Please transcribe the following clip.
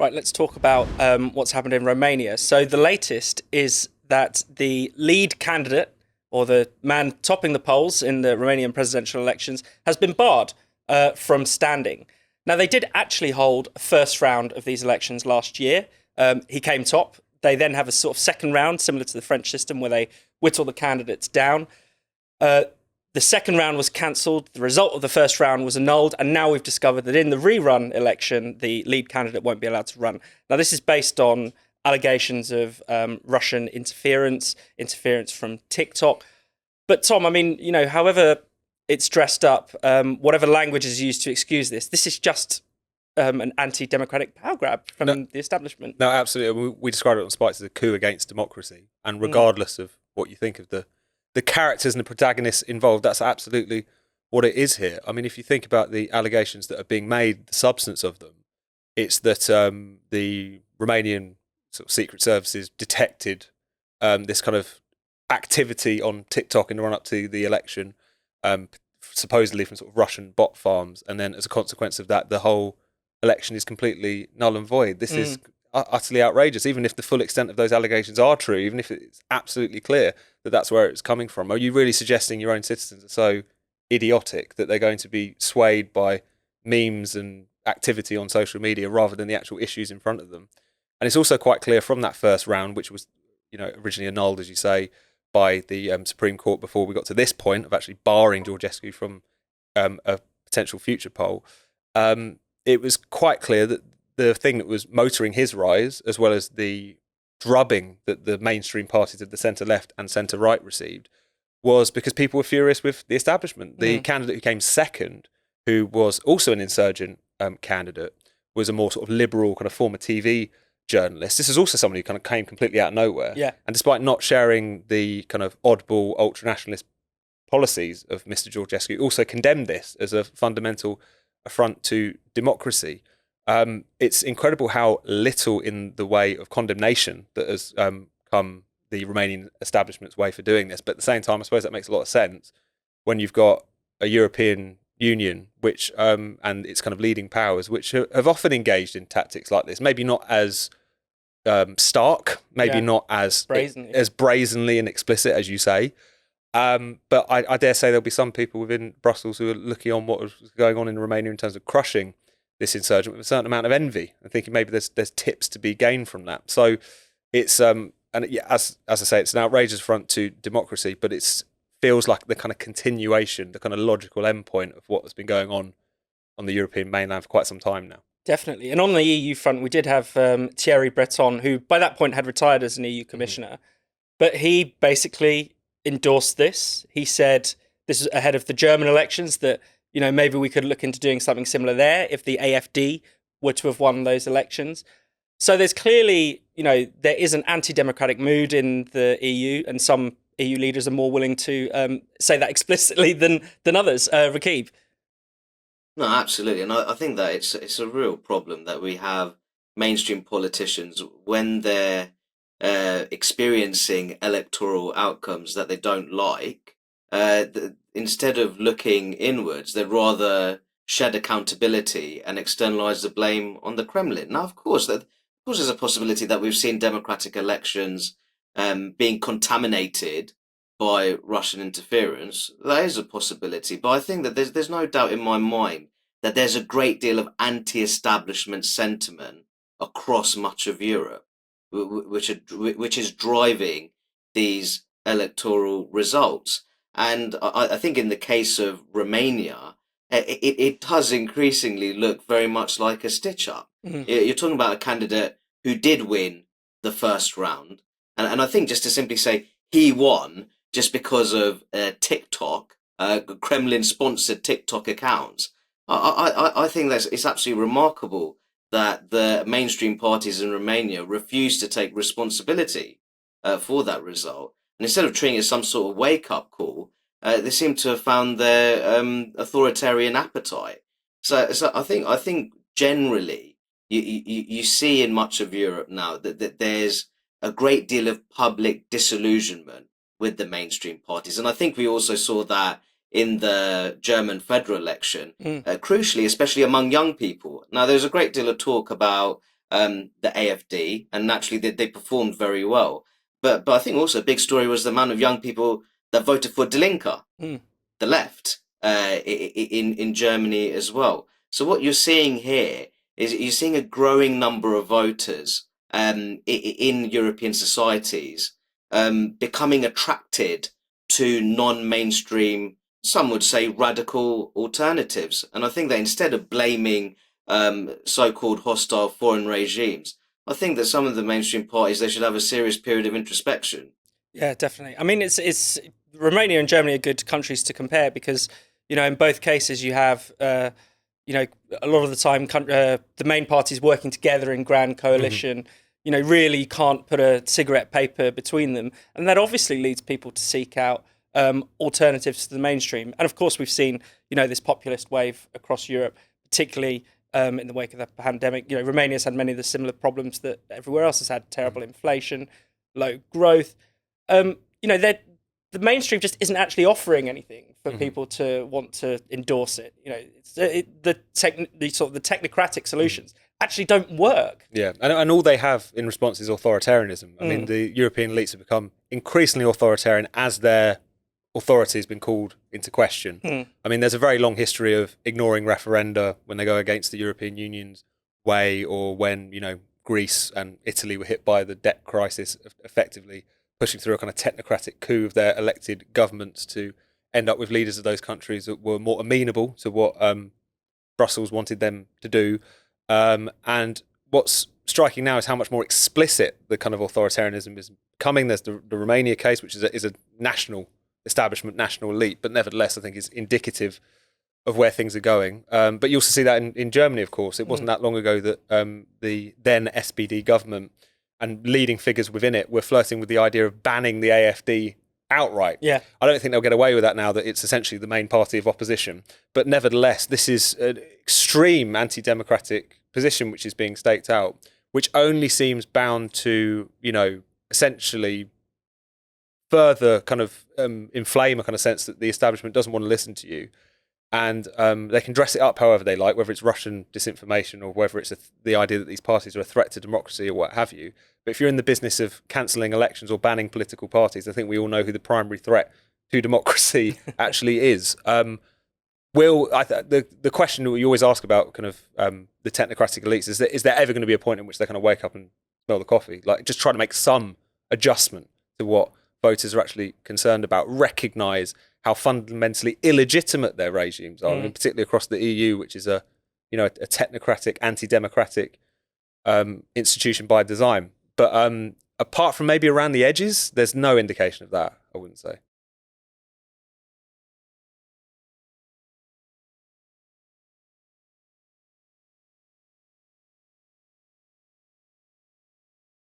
Right, let's talk about what's happened in Romania. So the latest is that the lead candidate, or the man topping the polls in the Romanian presidential elections, has been barred from standing. Now, they did actually hold a first round of these elections last year. He came top. They then have a sort of second round, similar to the French system, where they whittle the candidates down. The second round was cancelled. The result of the first round was annulled. And now we've discovered that in the rerun election, the lead candidate won't be allowed to run. Now, this is based on allegations of Russian interference from TikTok. But Tom, I mean, however it's dressed up, whatever language is used to excuse this is just an anti-democratic power grab from the establishment. No, absolutely. We described it on Spikes as a coup against democracy. And regardless of what you think of the characters and the protagonists involved, that's absolutely what it is here. I mean, if you think about the allegations that are being made, the substance of them, it's that the Romanian sort of secret services detected this kind of activity on TikTok in the run-up to the election, supposedly from sort of Russian bot farms, and then as a consequence of that, the whole election is completely null and void. This is utterly outrageous, even if the full extent of those allegations are true, even if it's absolutely clear that that's where it's coming from. Are you really suggesting your own citizens are so idiotic that they're going to be swayed by memes and activity on social media rather than the actual issues in front of them? And it's also quite clear from that first round, which was originally annulled, as you say, by the Supreme Court before we got to this point of actually barring Georgescu from a potential future poll. It was quite clear that the thing that was motoring his rise, as well as the drubbing that the mainstream parties of the centre-left and centre-right received, was because people were furious with the establishment. The candidate who came second, who was also an insurgent candidate, was a more sort of liberal kind of former TV journalist. This is also someone who kind of came completely out of nowhere. Yeah. And despite not sharing the kind of oddball ultra-nationalist policies of Mr. Georgescu, also condemned this as a fundamental affront to democracy. It's incredible how little in the way of condemnation that has come the Romanian establishment's way for doing this. But at the same time, I suppose that makes a lot of sense when you've got a European Union, which and its kind of leading powers, which have often engaged in tactics like this. Maybe not as stark, maybe not as brazenly and explicit as you say. But I dare say there'll be some people within Brussels who are looking on what was going on in Romania in terms of crushing this insurgent with a certain amount of envy and thinking maybe there's tips to be gained from that. So it's as I say, it's an outrageous affront to democracy, but it feels like the kind of continuation, the kind of logical endpoint of what has been going on the European mainland for quite some time now. Definitely. And on the EU front, we did have Thierry Breton, who by that point had retired as an EU commissioner, but he basically endorsed this. He said this is ahead of the German elections that maybe we could look into doing something similar there if the AfD were to have won those elections. So there's clearly, there is an anti-democratic mood in the EU, and some EU leaders are more willing to say that explicitly than others. Rakib? No, absolutely. And I think that it's a real problem that we have mainstream politicians when they're experiencing electoral outcomes that they don't like, instead of looking inwards, they'd rather shed accountability and externalize the blame on the Kremlin. Now, of course, there's a possibility that we've seen democratic elections being contaminated by Russian interference. That is a possibility, but I think that there's no doubt in my mind that there's a great deal of anti-establishment sentiment across much of Europe, which is driving these electoral results. And I think in the case of Romania, it does increasingly look very much like a stitch-up. You're talking about a candidate who did win the first round. And I think just to simply say he won just because of TikTok, Kremlin-sponsored TikTok accounts, I think it's absolutely remarkable that the mainstream parties in Romania refuse to take responsibility for that result. And instead of treating it as some sort of wake-up call, they seem to have found their authoritarian appetite. So I think generally you see in much of Europe now that there's a great deal of public disillusionment with the mainstream parties, and I think we also saw that in the German federal election, crucially, especially among young people. Now, there's a great deal of talk about the AFD, and naturally they performed very well. But I think also a big story was the amount of young people that voted for Die Linke, the left, in Germany as well. So what you're seeing here is you're seeing a growing number of voters in European societies becoming attracted to non-mainstream, some would say radical alternatives. And I think that instead of blaming so-called hostile foreign regimes, I think that some of the mainstream parties, they should have a serious period of introspection. Yeah, definitely. I mean, it's Romania and Germany are good countries to compare because, in both cases you have, a lot of the time the main parties working together in grand coalition. Really can't put a cigarette paper between them, and that obviously leads people to seek out alternatives to the mainstream. And of course, we've seen this populist wave across Europe, particularly in the wake of the pandemic. Romania's had many of the similar problems that everywhere else has had: terrible inflation, low growth. The mainstream just isn't actually offering anything for people to want to endorse it. The technocratic solutions actually don't work. Yeah, and all they have in response is authoritarianism. I mean, the European elites have become increasingly authoritarian as their authority has been called into question. I mean, there's a very long history of ignoring referenda when they go against the European Union's way, or when, Greece and Italy were hit by the debt crisis, effectively pushing through a kind of technocratic coup of their elected governments to end up with leaders of those countries that were more amenable to what Brussels wanted them to do. And what's striking now is how much more explicit the kind of authoritarianism is becoming. There's the Romania case, which is a national establishment, national elite, but nevertheless I think is indicative of where things are going. But you also see that in Germany, of course. It wasn't that long ago that the then SPD government and leading figures within it were flirting with the idea of banning the AFD outright. Yeah. I don't think they'll get away with that now that it's essentially the main party of opposition. But nevertheless, this is an extreme anti-democratic position which is being staked out, which only seems bound to, essentially further kind of inflame a kind of sense that the establishment doesn't want to listen to you. And they can dress it up however they like, whether it's Russian disinformation or whether it's the idea that these parties are a threat to democracy or what have you. But if you're in the business of cancelling elections or banning political parties, I think we all know who the primary threat to democracy actually is. The question that we always ask about kind of the technocratic elites is there ever going to be a point in which they kind of wake up and smell the coffee? Like, just try to make some adjustment to what voters are actually concerned about, recognise how fundamentally illegitimate their regimes are, and particularly across the EU, which is a technocratic, anti-democratic institution by design. But apart from maybe around the edges, there's no indication of that, I wouldn't say.